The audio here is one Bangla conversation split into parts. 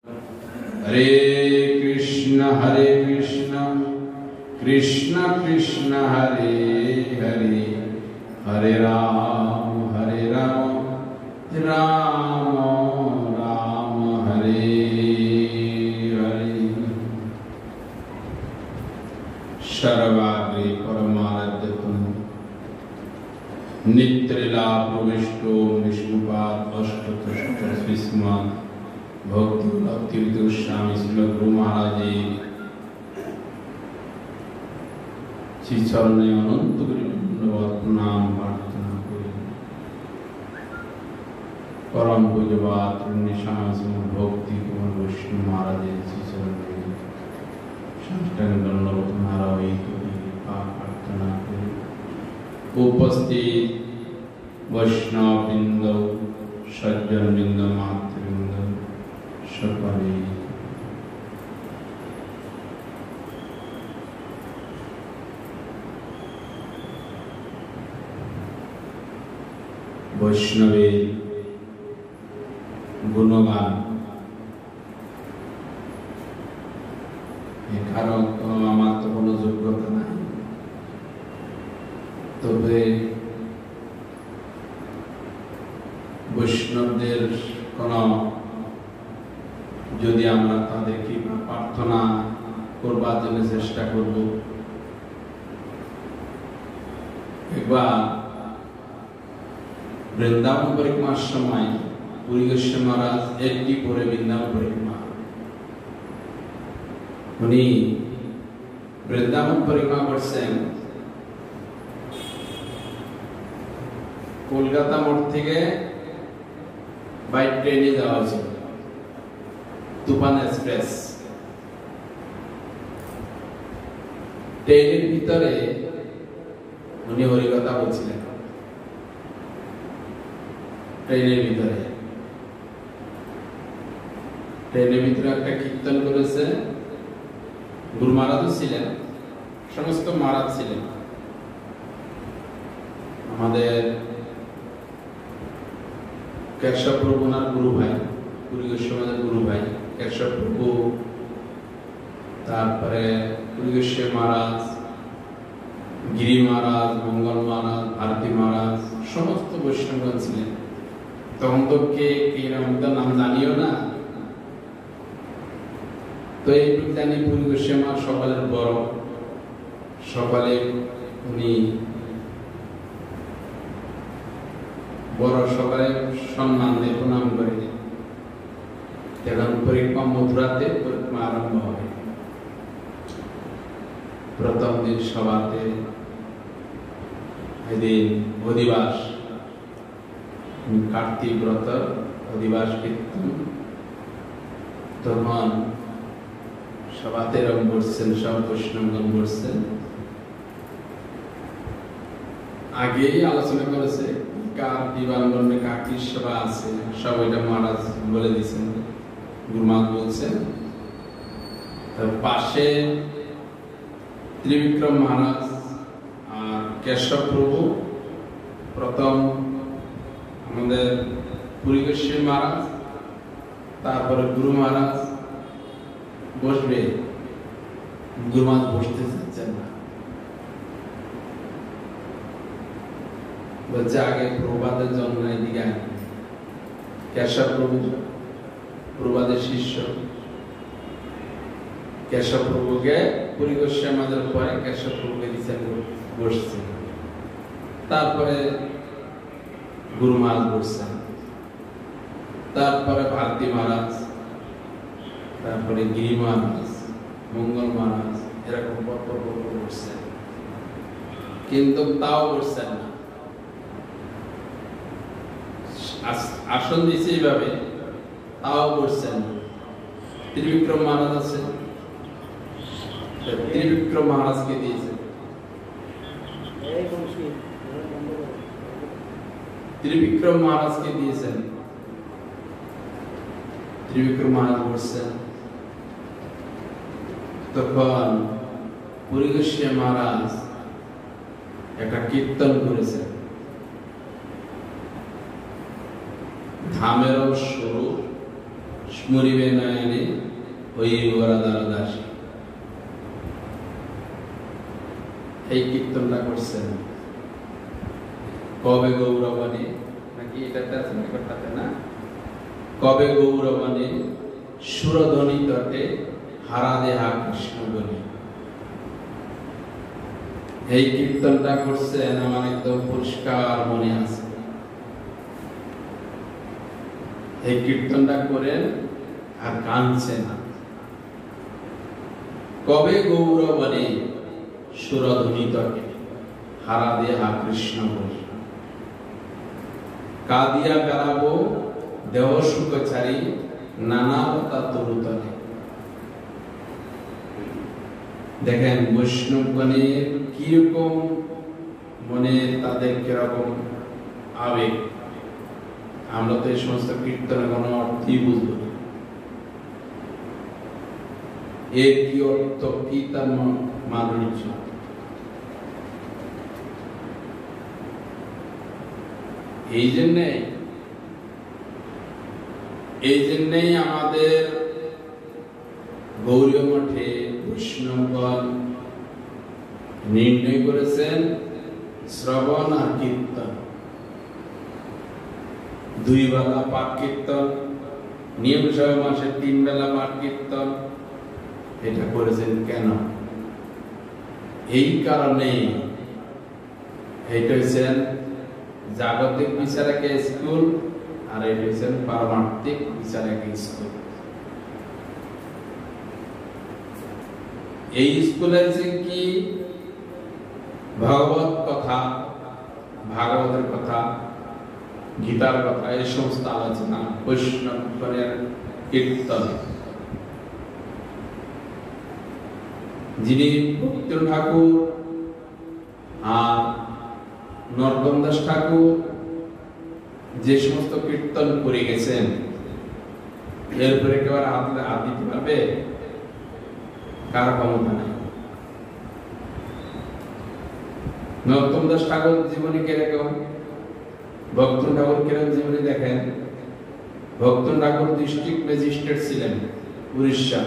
हरे कृष्ण कृष्ण कृष्ण हरे हरे, हरे राम राम राम हरे हरे। सर्वाग्रे परमाराध्यतम नित्यलीला प्रविष्टो विष्णुपाद अष्टोत्तरस्मिन् भक्ति गोस्वामी श्रील गुरु महाराज श्री चरणे अनंत प्रणाम प्रार्थना करी। परम पूज्यपाद भक्ति कुमार विष्णु महाराज श्री चरणे साष्टांग दंडवत प्रार्थना करी। उपस्थित वैष्णव वृंद, सज्जन वृंद, मातृवृंद सकले वैष्णवे गुणगान कारण আমার তো কোনো যোগ্যতা নাই, তবে বৈষ্ণবদের কোন যদি আমরা তাদেরকে প্রার্থনা করবার জন্য চেষ্টা করব। একবার বৃন্দাবন পরিক্রমার সময় পুরী গোস্বামী মহারাজ একটি পরে বৃন্দাবন পরিক্রমা, উনি বৃন্দাবন পরিক্রমা করছেন। কলকাতা মোড় থেকে বাই ট্রেনে যাওয়া ছিল তুফান এক্সপ্রেস। ট্রেনের ভিতরে উনি হরিকথা বলছিলেন। ট্রেনের ভিতরে একটা কীর্তন করেছে। গুরু মহারাজও ছিলেন, সমস্ত মহারাজ ছিলেন। আমাদের কেশব প্রভু ওনার গুরু ভাই, পুরী গোস্বামীর গুরু ভাই কেশব প্রভু, তারপরে পুরী গোস্বামী মহারাজ, গিরি মহারাজ, মঙ্গল মহারাজ, ভারতী মহারাজ, সমস্ত বৈষ্ণবগণ ছিলেন। তখন তো কে নাম জানিও না, তো এইটুকু জানি পুরী গোস্বামী মহারাজ সকলের বড়, সকলে উনি বড়, সবাই সম্মান দিয়ে প্রণাম করে। এখন পরিক্রমা মথুরাতে পরিক্রমা আরম্ভ হবে। প্রথম দিন সভাতে, এদিন অধিবাস, কার্তিক ব্রত অধিবাস কীর্তন। তখন সভাতে রং করছেন, সব বৈষ্ণবগণ করছেন। আগেই আলোচনা করেছে কার দিবাঙ্গনে কাকির সভা আছে, সব এটা মহারাজ বলে দিয়েছেন, গুরুমাত বলছেন। তার পাশে ত্রিবিক্রম মহারাজ আর কেশব প্রভু, প্রথম আমাদের পুরী গোস্বামী মহারাজ, তারপরে গুরু মহারাজ বসবে। গুরু মহারাজ বসতে চাচ্ছেন না, বলছে আগে প্রভাতের জন্য এদিকে আগে। কেশব প্রভু প্রভাতের শিষ্য, কেশব প্রভুকে পুরী গোস্বামী আমাদের পরে কেশব প্রভুকে দিচ্ছেন বসছে। তারপরে গুরু মহারাজ বসছেন, তারপরে ভারতী মহারাজ, তারপরে গিরি মহারাজ, মঙ্গল মহারাজ, এরকম পর বসছেন। কিন্তু তাও বসছেন না, আসন দিয়েছে এইভাবে, তাও বসছেন না। ত্রিবিক্রম মহারাজ আছে, ত্রিবিক্রম মহারাজকে দিয়েছে। ত্রিবিক্রম মহারাজকে দিয়েছেন, ত্রিবিক্রম মহারাজ বসছেন। তখন পুরী গোস্বামী মহারাজ একটা কীর্তন করেছেন। ধামের স্বরূপ স্মরিবে নয়নে ওই ওরাদার দাসী। এই কীর্তনটা করছেন কবে গৌরবাণী নাকি এটা করতে না, কবে গৌরবাণী সুরধ্বনি তটে হারা দেহা কৃষ্ণ বলি। এই কীর্তনটা করছেন আমার একদম পরিষ্কার মনে আছে। এই কীর্তনটা করেন আর কাঁদছেন, কবে গৌরবাণী সুরধ্বনি তটে হারা দেহা কৃষ্ণ বলি। কাঁদিয়া বেড়াবো দেহ সুখ ছাড়ি নানাবতা তরুতলে। দেখেন বৈষ্ণবগণের কিরকম মনে, তাদের কিরকম আবেগ। আমরা তো এই সমস্ত কীর্তনের কোনো অর্থই বুঝবো না, এর কি অর্থ, কি তার মাধুর্য। এই জন্যেই আমাদের গৌরীয় মঠে বৈষ্ণবগণ নির্ণয় করেছেন শ্রবণ আর কীর্তন, দুই বেলা পাঠ কীর্তন, নিয়মসহ মাসে 3 বেলা পাঠ কীর্তন। এটা করেছেন কেন? এই কারণে এটা হচ্ছেন জাগতিক বিচারকে স্কুল আর এটা হচ্ছেন পারমার্থিক বিচারকে স্কুল। এই স্কুলে কি ভগবত কথা, ভাগবতের কথা, গীতার কথা, এই সমস্ত আলোচনা, বৈষ্ণবের কীর্তন। যিনি ভক্তি ঠাকুর আর নরোত্তম দাস ঠাকুর যে সমস্ত কীর্তন করে গেছেন, এরপরে একেবারে হাত দিতে পারবে? কার ক্ষমতা নাই। নরোত্তম দাস ঠাকুর জীবনী কিরকম, ভক্ত ঠাকুর কিরকম জীবনী দেখেন। ভক্ত ঠাকুর ডিস্ট্রিক্ট ম্যাজিস্ট্রেট ছিলেন উড়িষ্যা।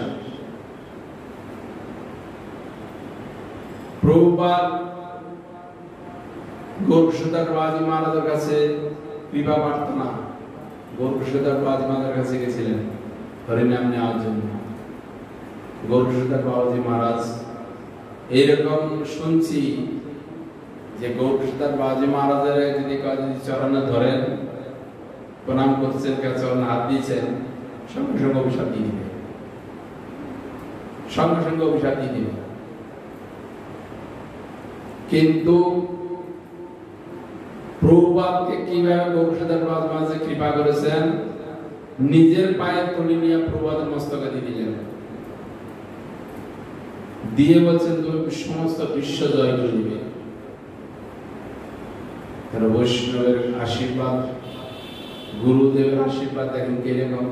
প্রভুপাদ গৌরকিশোরদাস বাবাজি মহারাজের কাছে কৃপা প্রার্থনা, গৌরকিশোরদাস বাবাজি মহারাজের কাছে গেছিলেন হরিনাম নেওয়ার জন্য। গৌরকিশোরদাস বাবাজি মহারাজ এইরকম শুনছি যে গৌরকিশোরদাস বাবাজি মহারাজের যদি চরণে ধরেন, প্রণাম করছেন, চরণে হাত দিয়েছেন, সঙ্গে সঙ্গে অভিশাপ দিয়ে দিবে, সঙ্গে সঙ্গে অভিশাপ দিয়ে দিবে। কিন্তু প্রভুপাদকে কিভাবে গৌরকিশোরদাস বাবাজি মহারাজ কৃপা করেছেন, নিজের পায়ে তুলে নিয়ে প্রভুপাদের মস্তকে দিয়ে দিলেন, দিয়ে বলছেন তুমি সমস্ত বিশ্ব জয় করে দিবে। বৈষ্ণবের আশীর্বাদ, গুরুদেবের আশীর্বাদ দেখেন কিরকম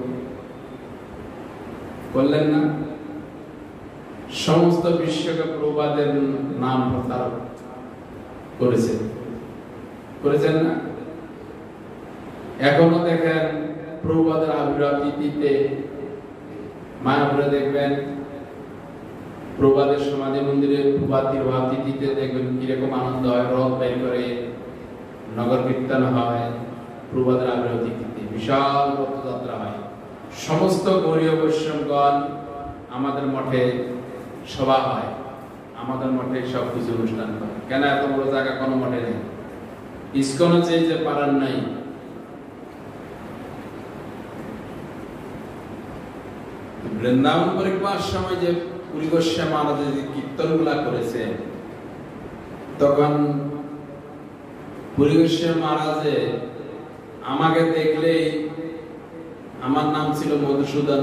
করলেন না? সমস্ত বিশ্বকে প্রভুপাদের নাম প্রচার করেছেন না? এখনো দেখেন প্রভুপাদের আবির্ভাব তিথিতে মায়াপুরে দেখবেন, প্রভুপাদের সমাধি মন্দিরে প্রভাত তিরোভাব তিথিতে দেখবেন কিরকম আনন্দ হয়, রথ বের করে নগর কীর্তন হয়। প্রভুপাদের আবির্ভাব তিথিতে বিশাল রথযাত্রা হয়। সমস্ত গৌরীয় বৈষ্ণবগণ আমাদের মঠে সভা হয়, আমাদের মঠে সবকিছু অনুষ্ঠান হয়। কেন? এত বড় জায়গা কোনো মঠে নেই। ইস্কন চেয়ে যে পারার নাই। বৃন্দাবন পরিক্রমার সময় যে পুরী গোস্বামী মহারাজ যে কীর্তন গুলা করেছে, তখন পুরী গোস্বামী মহারাজে আমাকে দেখলেই, আমার নাম ছিল মধুসূদন,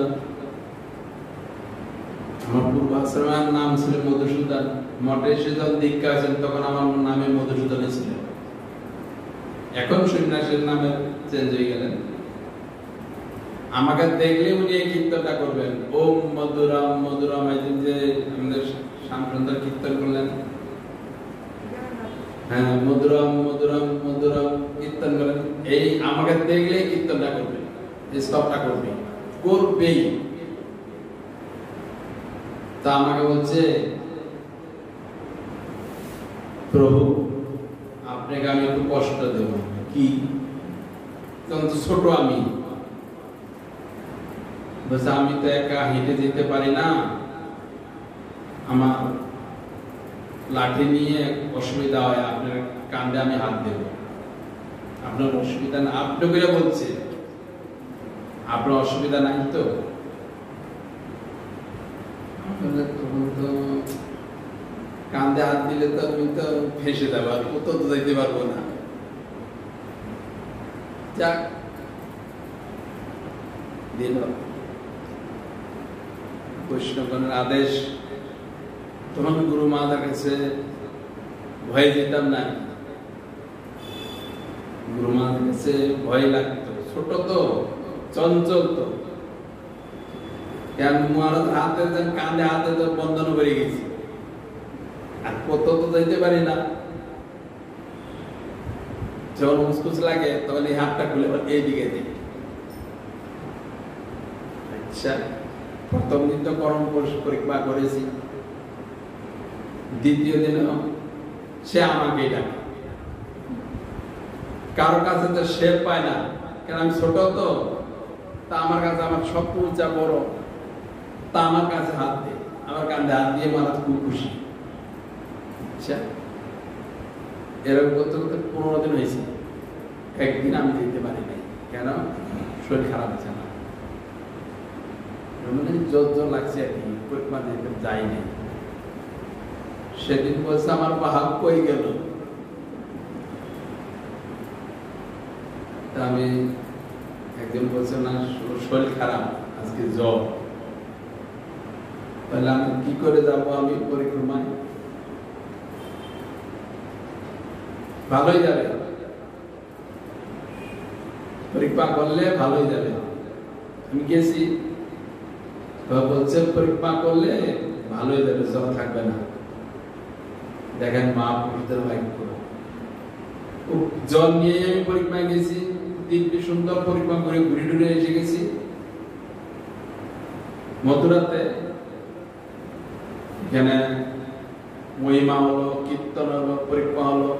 আমার পূর্বাশ্রমের নাম ছিল মধুসূদন। মঠে এসে যখন দীক্ষা আছেন তখন আমার নামে মধুসূদন ছিল, এখন সন্ন্যাসের নামে চেঞ্জ হয়ে গেলেন। আমাকে দেখলে উনি এই কীর্তনটা করবেন, ওম মধুরাম মধুরাম। এই যে আমাদের শ্যামসুন্দর কীর্তন করলেন, হ্যাঁ, মধুরাম মধুরাম মধুরাম কীর্তন করেন। এই আমাকে দেখলে কীর্তনটা করবে, স্তবটা করবে। করবেই। তা আমাকে বলছে, প্রভু আপনাকে আমি একটু কষ্ট দেব। কি? তখন তো ছোট আমি, বলছে আমি তো একা হেঁটে যেতে পারি না, আমার লাঠি নিয়ে অসুবিধা হয়, আপনার কাঁধে আমি হাত দেব। আপনার অসুবিধা না? আপনি করে বলছে আপনার অসুবিধা নাই তো? তখন তো কাঁধে হাত দিলে তো আমি তো ফেসে যাবো, আর কোথাও তো যাইতে পারবো না। যাক, দিল বৈষ্ণবগণের আদেশ। তখন গুরু মাতার কাছে ভয়ে যেতাম না, গুরু মাতার কাছে ভয় লাগতো। ছোট তো, চঞ্চল তো, মহারাজ হাতে কাঁধে হাতে তো বন্ধন করে গেছি, আর কোথাও তো যাইতে পারি না। যখন মুসকুস লাগে তখন এই হাতটা খুলে এইদিকে দিই। আচ্ছা, প্রথম দিন তো করম পরিক্রমা করেছি, দ্বিতীয় দিন সে আমাকে ডাকে। কারো কাছে তো সে পায় না, কারণ আমি ছোট তো, তা আমার কাছে আমার সব উঁচা বড়, তা আমার কাছে হাত দেয়, আমার কাঁধে হাত দিয়ে মহারাজ খুব খুশি। আচ্ছা, এরকম করতে করতে 15 দিন হয়েছে। একদিন আমি দিতে পারি নাই, কেন? শরীর খারাপ হচ্ছে না, জোর জোর লাগছে আর কি, পরিক্রমা দিতে যাইনি। সেদিন বলছে আমার বাহাব কই গেল। আমি একদিন বলছে না শরীর খারাপ, আজকে জ্বর, তাহলে আমি কি করে যাব? আমি পরিক্রমায় ভালোই যাবে, পরিক্রমা করলে ভালোই যাবে। আমি গেছি, বলছে পরিক্রমা করলে ভালোই যাবে, জ্বর থাকবে না। দেখেন মা পুরুষদের ভাগ্য, জ্বর নিয়ে আমি পরিক্রমায় গেছি, দিব্যি সুন্দর পরিক্রমা করে ঘুরে ঘুরে এসে গেছি। মথুরাতে এখানে মহিমা হলো, কীর্তন হলো, পরিক্রমা হলো,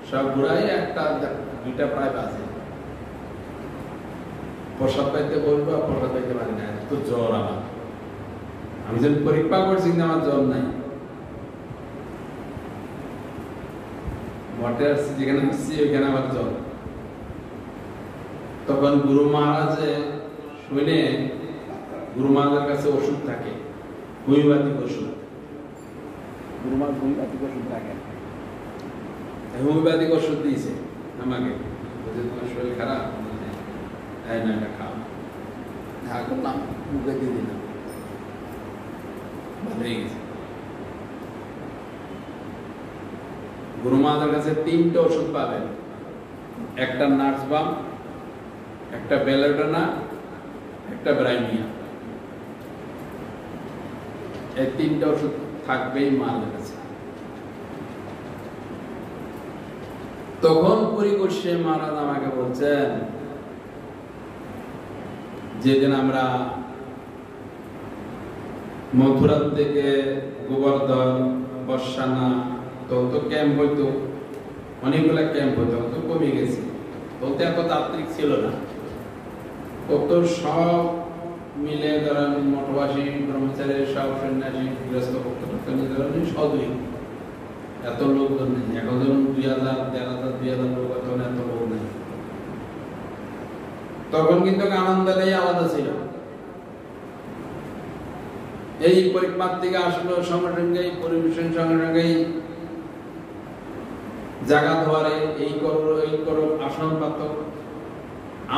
সব ঘুরাই 1টা-2টা প্রায় বাজে। প্রসাদ পাইতে বলবো, প্রসাদ পাইতে পারি না, এত জ্বর আমার। আমি যখন পরিক্রমা করছি কিন্তু আমার জ্বর নাই। মঠে আসছি, যেখানে আসছি ওইখানে আমার জ্বর। তখন গুরু মহারাজে শুনে, গুরু মহারাজের কাছে ওষুধ থাকে, হোমিওপ্যাথিক ওষুধ। গুরু মহারাজ হোমিওপ্যাথিক ওষুধ রাখেন, হোমিওপ্যাথিক ওষুধ দিয়েছে আমাকে, বলছে তোমার শরীর খারাপ, না এটা খাও। করলাম, মুখে দিয়ে দিলাম, ভালো হয়ে গেছে। গুরু মহারাজের কাছে 3টে ওষুধ পাবেন, একটা নার্স বাম, একটা বেলোডোনা, একটা ব্রাইমিয়া। এই 3টে ওষুধ থাকবেই মহারাজের কাছে। তখন পরিকর্ষে মহারাজ আমাকে বলছেন, যেদিন আমরা মথুরা থেকে গোবর্ধন, বর্ষানা, তো ক্যাম্প হইতো, অনেকগুলা ক্যাম্প হইতো, তো কমে গেছে, তো এত তাত্ত্বিক ছিল না। কত সব মিলে ধরেন মঠবাসী, ব্রহ্মচারী, সব সন্ন্যাসী, গৃহস্থ সদই, এত লোকজন নেই। এখন যেমন 2000, 1500, 2000 লোক, এখন এত লোক নেই। তখন কিন্তু আনন্দটাই আলাদা ছিল। এই পরিক্রমার থেকে আসলো, সঙ্গে সঙ্গে পরিবেশন, সঙ্গে সঙ্গে জায়গা ধোয়ারে, এই করো আসন পাত।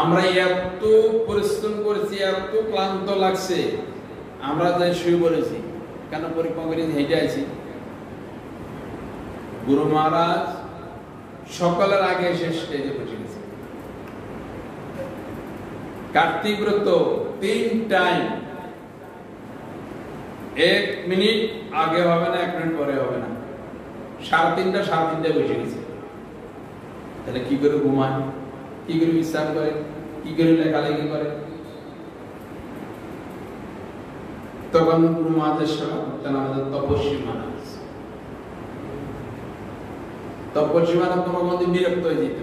আমরা এত পরিশ্রম করেছি, এত ক্লান্ত লাগছে, আমরা যাই শুয়ে পড়েছি, কেন? পরিক্রমা করে হেঁটে আছি। গুরু মহারাজ সকালের আগে এসে স্টেজে বসে গেছে। কার্তিক ব্রত 3 টাইম, 1 মিনিট আগে হবে না, 1 মিনিট পরে হবে না, 3:30 সাড়ে 3টায় বসে গেছে। তাহলে কি করে ঘুমায়, কি করে বিশ্রাম করে, কি করে লেখালেখি করে? তখন গুরু মহারাজের সেবা করতেন আমাদের তপস্বী মহারাজ। তপস্বী মহারাজ কোনো মধ্যে বিরক্ত হয়ে যেত।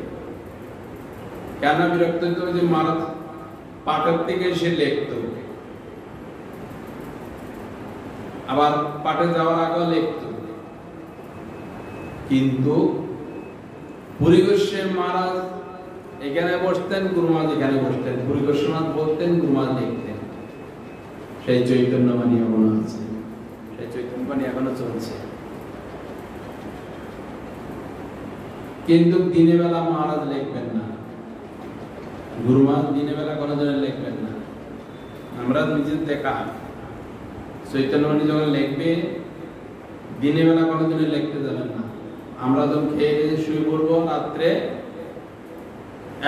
কেন বিরক্ত হইত? যে মহারাজ পাঠের থেকে সে লিখত, আবার পাঠে যাওয়ার আগে লিখত, কিন্তু পুরী গোস্বামী মহারাজ এখানে বসতেন, গুরু মহারাজ এখানে বসতেন, পুরী গোস্বামী মহারাজ বলতেন, গুরু মহারাজ লিখতেন। সেই চৈতন্যবাণী এখনো আছে, সেই চৈতন্যবাণী এখনো চলছে। কিন্তু দিনের বেলা মহারাজ লিখবেন না, গুরু মহারাজ দিনের বেলা কোনো জন্য লিখবেন না। আমরা নিজের দেখা চৈতন্যবাণী যখন লিখবে, দিনের বেলা কোনো জন্য লিখতে যাবেন না। আমরা যখন খেয়ে খেয়ে শুয়ে পড়বো, রাত্রে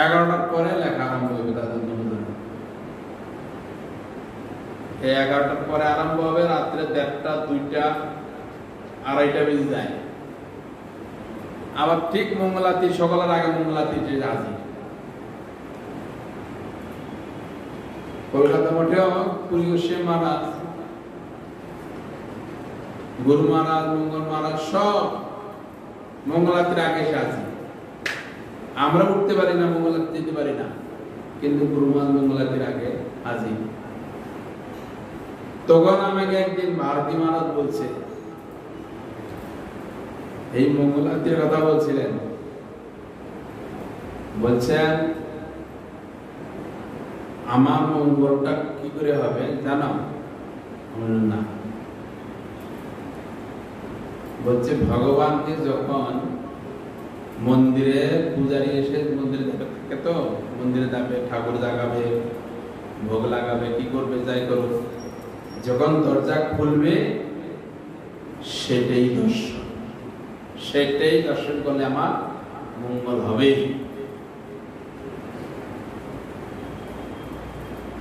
11টার পরে লেখা আরম্ভ হবে তাদের জন্য। এই 11টার পরে আরম্ভ হবে, রাত্রে 1:30, 2টা, 2:30 বেজে যায়। আবার ঠিক মঙ্গলাতি, সকালের আগে মঙ্গলাতি যে হাজির। কলকাতা মঠেও পুরী গোস্বামী মহারাজ, গুরু মহারাজ, মঙ্গল মহারাজ সব মঙ্গলাতির আগে এসে হাজির। আমরা উঠতে পারি না, মঙ্গলাতি যেতে পারি না, কিন্তু গুরু মহারাজ মঙ্গলাতির আগে হাজির। তখন আমাকে একদিন ভারতী মহারাজ বলছে, এই মঙ্গলাতির কথা বলছিলেন, বলছেন আমার মঙ্গলটা কি করে হবে জানো? না, বলছে ভগবানকে যখন মন্দিরে পূজারি এসে মন্দিরে থাকে, তো মন্দিরে যাবে, ঠাকুর জাগাবে, ভোগ লাগাবে, কি করবে যাই করুক, যখন দরজা খুলবে সেটাই দর্শন, সেটাই দর্শন করলে আমার মঙ্গল হবে।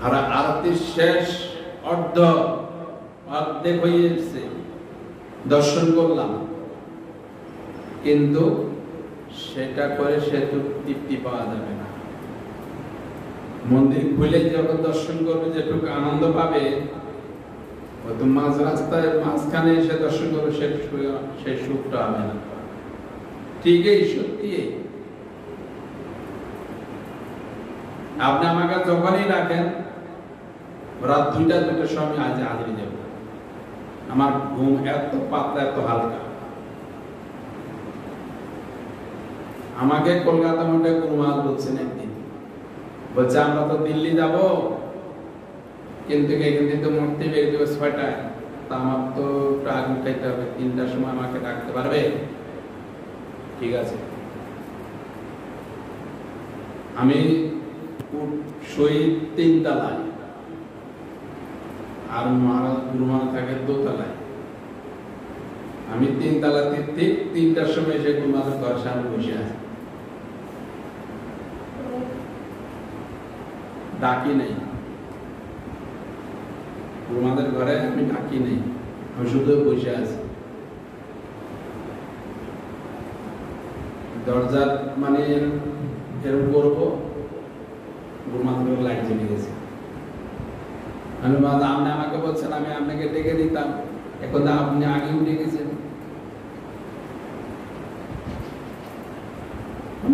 আর আরতির শেষ অর্ধেক হয়ে এসেছে, দর্শন করলাম, কিন্তু সেটা করে সে তো তৃপ্তি পাওয়া যাবে না। মন্দির খুলে যখন দর্শন করবে, যেটুকু আনন্দ পাবে, হয়তো মাঝ রাস্তায় মাঝখানে এসে দর্শন করবে, সেই সুখটা হবে না। ঠিকই, সত্যি। আপনি আমাকে যখনই রাখেন, রাত 2টার সময় আজ হাজির যাব। আমার ঘুম এত পাতলা, এত হালকা। আমাকে কলকাতা মঠে গুরু মহারাজ বলছেন একদিন, বলছে আমরা তো দিল্লি যাব, কিন্তু এখান থেকে তো মরতে বের দেবে 6টায়, তা আমার তো আগুন খাইতে হবে, 3টার সময় আমাকে ডাকতে পারবে? ঠিক আছে। আমি শুই 3 তলায়, আর মহারাজ গুরু মহারাজ থাকে 2 তলায়। আমি 3 তলাতে ঠিক 3টার সময় এসে গুরু মহারাজ ঘর সামনে বসে আছে, ডাকি নেই। গুরু মহারাজের ঘরে আমি ডাকি নেই, আমি শুধু বসে আছি। দরজার মানে এরকম করবো, গুরু মহারাজের লাইট জ্বলে গেছে। আমি আপনি আমাকে বলছেন, আমি আপনাকে ডেকে দিতাম, এখন আপনি আগে উঠে গেছেন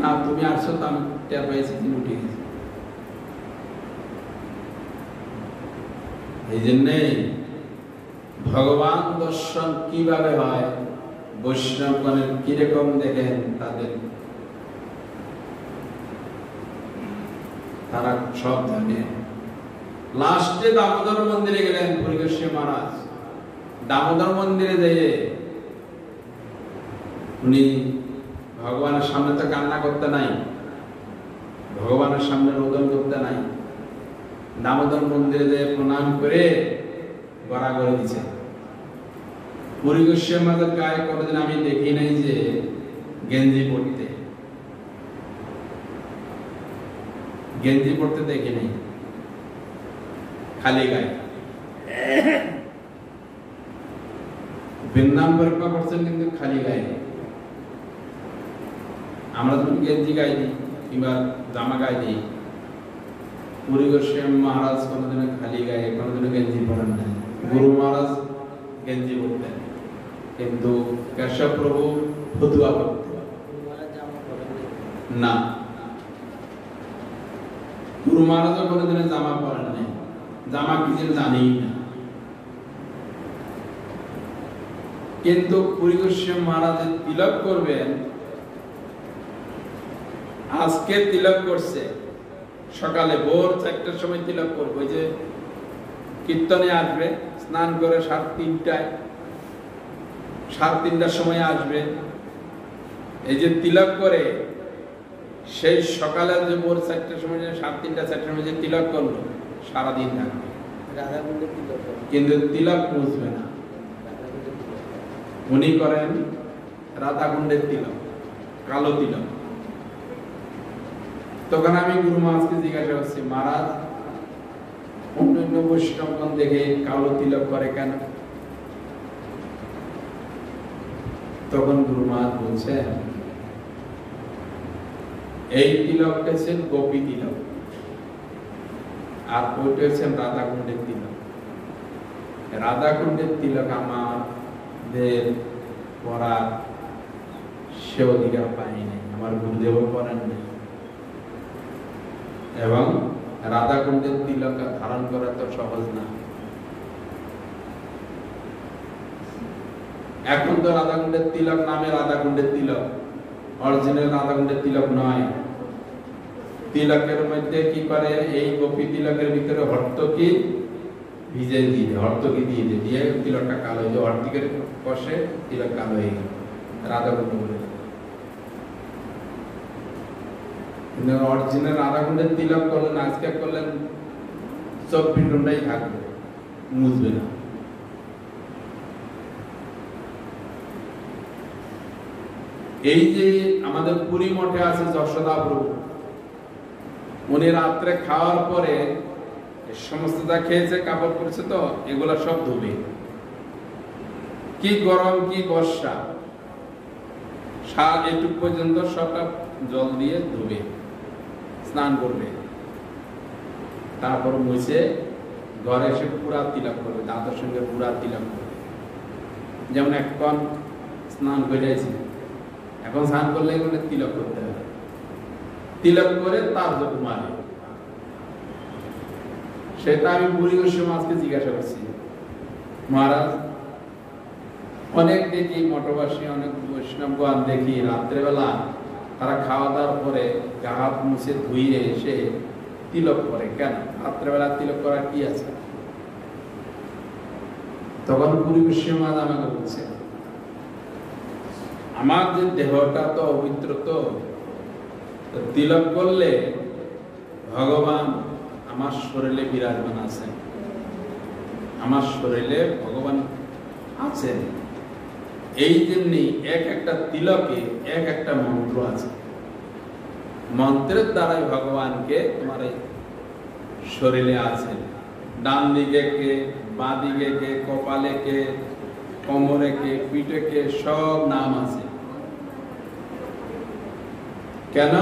না, তুমি আসছো তো আমি টের পেয়েছি উঠে গেছি। এই জন্যই ভগবান দর্শন কিভাবে হয়, বৈষ্ণবগণের কিরকম দেখেন, তারা সব জানে। লাস্টে দামোদর মন্দিরে গেলেন পুরী গোস্বামী মহারাজ। দামোদর মন্দিরে যেয়ে উনি ভগবানের সামনে তো কান্না করতে নাই, ভগবানের সামনে রোদন করতে নাই, দামোদর মন্দিরে যেয়ে প্রণাম করে গড়াগড়ি দিচ্ছেন। পুরী গোস্বামী মহারাজের গায়ে কোনোদিন আমি দেখি নাই যে গেঞ্জি পড়তে দেখি নাই, খালি গায়ে। বৃন্দাবন পরিক্রমা করছেন কিন্তু খালি গায়ে। আমরা যখন গেঞ্জি গায়ে দিই কিংবা জামা গায়ে দিই, পুরী গোস্বামী মহারাজ কোনোদিনও খালি গায়ে, কোনোদিনও গেঞ্জি পরেন নাই, গুরু মহারাজ গেঞ্জি পরতেন, কিন্তু কেশব প্রভু ফতুয়া পরতেন না। গুরু মহারাজও কোনোদিন জামা পরেন নাই, জামা কি জানেই না। কিন্তু পুরী গোস্বামী মহারাজ তিলক করবেন, আজকে তিলক করছে, সকালে ভোর 4টার সময় তিলক করবে। যে কীর্তনে আসবে, স্নান করে 3:30টার সময় আসবে। এই যে তিলক করে সেই সকালে যে ভোর 4টার সময়, 3:30-4টার সময় যে তিলক করলো, সারাদিন থাকবে, কিন্তু তিলক মুছবে না। উনি করেন রাধাকুণ্ডের তিলক, কালো তিলক। তখন আমি গুরু মহারাজকে জিজ্ঞাসা করছি, মহারাজ অন্যান্য বৈষ্ণবগণ দেখে কালো তিলক করে কেন? তখন গুরু মহারাজ বলছেন, এই তিলকটা হচ্ছে গোপী তিলক, আর ওইটা হচ্ছে রাধাকুণ্ডের তিলক। রাধাকুণ্ডের তিলক আমাদের পড়ার সে অধিকার পাইনি, আমার গুরুদেবও পড়েন নাই, এবং রাধাকুণ্ডের তিলক ধারণ করা তো সহজ না। এখন তো রাধাকুণ্ডের তিলক নামে রাধাকুণ্ডের তিলক, অরিজিনাল রাধাকুণ্ডের তিলক নয়। তিলকের মধ্যে কি করে, এই গোপী তিলকের ভিতরে হর্তকি ভিজে দিয়ে, হর্তকি দিয়ে তিলকটা কালো হয়ে যায়। হর্তিকের কষে তিলক কালো হয়ে গেল, রাধাকুণ্ড বলে। কিন্তু অরিজিনাল রাধাকুণ্ডের তিলক করলেন, আজকে করলেন 24 ঘন্টাই থাকবে, মুছবে না। এই যে আমাদের পুরী মঠে আছে যশোদা প্রভু, উনি রাত্রে খাওয়ার পরে সমস্ত যা খেয়েছে, কাপড় পরেছে, তো এগুলা সব ধুবে। কি গরম কি বর্ষা, এটুক পর্যন্ত সবটা জল দিয়ে ধুবে, স্নান করবে, তারপর মুছে ঘরে এসে পুরা তিলক করবে, দাঁতের সঙ্গে পুরা তিলক করবে। যেমন এখন স্নান করে এখন স্নান করলে তিলক করতে হবে, তিলক করে তার যত মারে। সেটা আমি পুরী গোস্বামী মহারাজকে জিজ্ঞাসা করছি, মহারাজ অনেক দেখি মঠবাসী, অনেক বৈষ্ণবগণ দেখি রাত্রেবেলা তারা খাওয়া দাওয়ার পরে গা হাত মুছে ধুয়ে এসে তিলক করে, কেন রাত্রেবেলা তিলক করার কি আছে? তখন পুরী গোস্বামী মহারাজ আমাকে বলছে, আমার যে দেহটা তো অপবিত্র, তো তিলক করলে ভগবান আমার শরীরে বিরাজমান আছেন, আমার শরীরে ভগবান আছেন। এই জন্যই এক একটা তিলকে এক একটা মন্ত্র আছে, মন্ত্রের দ্বারাই ভগবানকে তোমার এই শরীরে আছেন। ডান দিকে কে, বাঁ দিকে কে, কপালে কে, কোমরে কে, পিঠে কে, সব নাম আছে। কেন?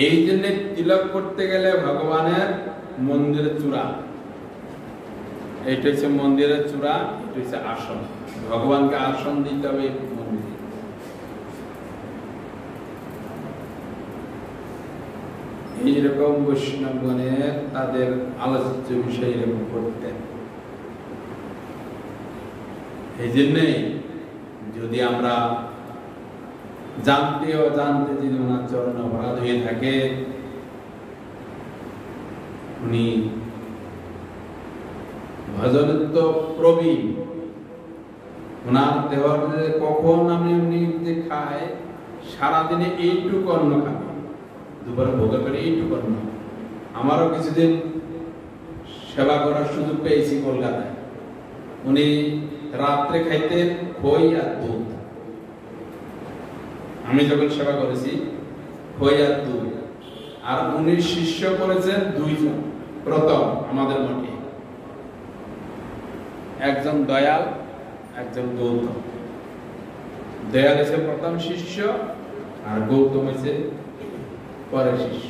এই জন্য তিলক করতে গেলে ভগবানের মন্দিরের চূড়া, এটা হচ্ছে মন্দিরের চূড়া, এটা হচ্ছে আসন। ভগবানকে আসন দিতে হবে মন্দিরে। এইরকম বৈষ্ণবগণের তাদের আলোচ্য বিষয় এরকম করতেন। এই জন্যই যদি আমরা জানতে অজান্তে যদি ওনার চরণ অপরাধ হয়ে থাকে, উনি ভজনের তো প্রবীণ, ওনার দেওয়ার কখন আমি উনি যে খায়, সারাদিনে এইটুকু অন্ন খাবে, দুপুরে ভোগ করে এইটুকু অন্ন। আমারও কিছুদিন সেবা করার সুযোগ পেয়েছি কলকাতায়। উনি রাত্রে খাইতেন খই আর দুধ। আমি যখন সেবা করেছি, খই আর দুধ। আর উনি শিষ্য করেছেন 2 জন প্রথম আমাদের মঠে, একজন দয়াল, একজন গৌতম। দয়াল হচ্ছে প্রথম শিষ্য, আর গৌতম হচ্ছে পরের শিষ্য।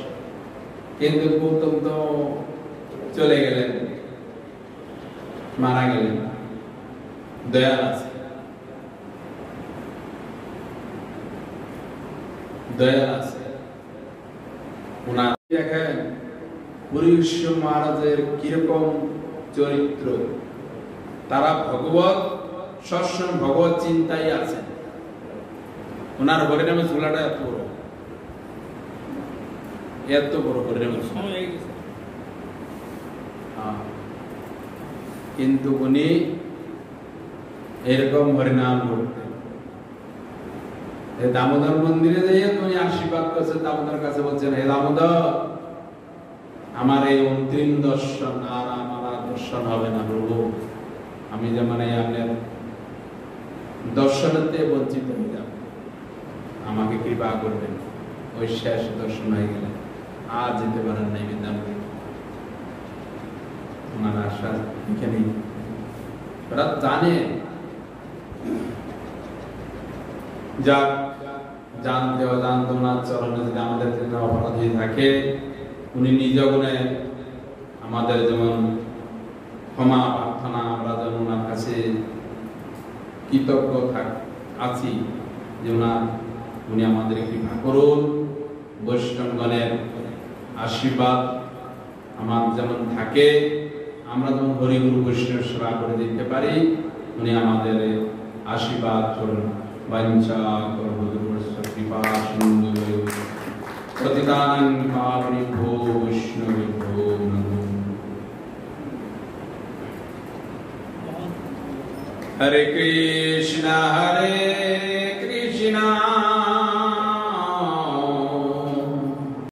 কিন্তু গৌতম তো চলে গেলেন, মারা গেলেন, দয়াল আছে, দয়াল আছে। ওনার দেখেন পুরী বিশ্ব মহারাজের কিরকম চরিত্র, তারা ভগবত সবসময় ভগবত চিন্তাই আছেন। ওনার হরিনামের ঝোলাটা এত বড়, এত বড় হরিনামের ঝোলা, কিন্তু উনি এরকম হরিনাম করতেন। দামোদর মন্দিরে যেয়ে তুমি আশীর্বাদ করছে, দামোদর কাছে বলছেন, হে দামোদর, আমার এই অন্তিম দর্শন আর আমার দর্শন হবে না প্রভু, আমি যেমন আপনার দর্শনতে বঞ্চিত হয়ে যাব, আমাকে কৃপা করবেন। ওই শেষ দর্শন হয়ে গেলে আর যেতে পারেন নাই বৃন্দাবনে। ওনার আশা এখানেই, ওরা জানে যা জানতে অজানতে ওনার চরণে যদি আমাদের জন্য অপরাধী থাকে, উনি নিজ গুণে আমাদের যেমন ক্ষমা প্রার্থনা, আমরা যেমন ওনার কাছে কৃতজ্ঞ আছি যে উনি আমাদের কৃপা করুন। বৈষ্ণবগণের আশীর্বাদ আমার যেমন থাকে, আমরা যেমন হরিগুরু বৈষ্ণব সেবা করে দিতে পারি, উনি আমাদের আশীর্বাদ করুন। বাঞ্ছা কল্পতরুশ্চ কৃপা সিন্ধু পতিতানাং পাবনেভ্যো বৈষ্ণবেভ্যো নমো। হরে কৃষ্ণ